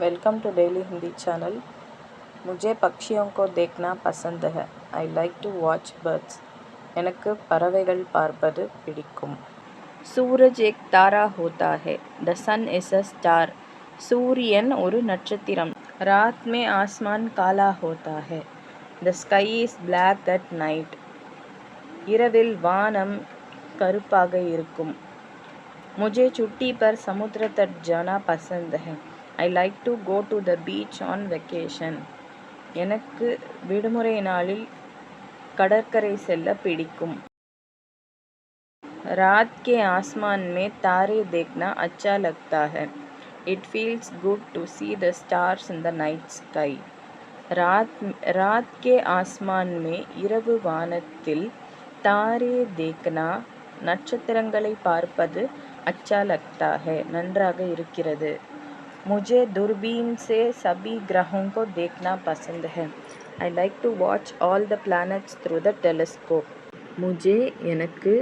Welcome to daily Hindi channel. मुझे पक्षियों को देखना पसंद है। I like to watch birds. எனக்கு பறவைகள் பார்ப்பது பிடிக்கும். सूरज एक तारा होता है. The sun is a star. सूर्यन ஒரு நட்சத்திரம். रात में आसमान काला होता है. The sky is black at night. இரவில் வானம் கருப்பாக இருக்கும். मुझे छुट्टी पर समुद्र तट जाना पसंद है. I like to go to the beach on vacation. எனக்கு விடுமுறை நாளில் கடற்கரை செல்ல பிடிக்கும். रात के आसमान में तारे देखना अच्छा लगता है. It feels good to see the stars in the night sky. रात के आसमान में இரவு வானத்தில் तारे देखना நட்சத்திரங்களை பார்ப்பது अच्छा लगता है நன்றாக இருக்கிறது. मुझे दूरबीन से सभी ग्रहों को देखना पसंद है. I like to watch all the planets through the telescope. मुझे எனக்கு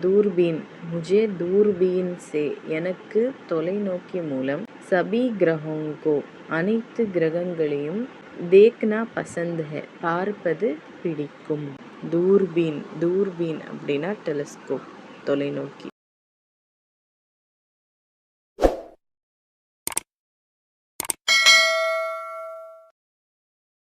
दूरबीन से எனக்கு தொலைநோக்கி மூலம் सभी ग्रहों को அனைத்து கிரகங்களையும் देखना पसंद है பார்ப்பது பிடிக்கும். दूरबीन அப்படின்னா டெலிஸ்கோப் தொலைநோக்கி.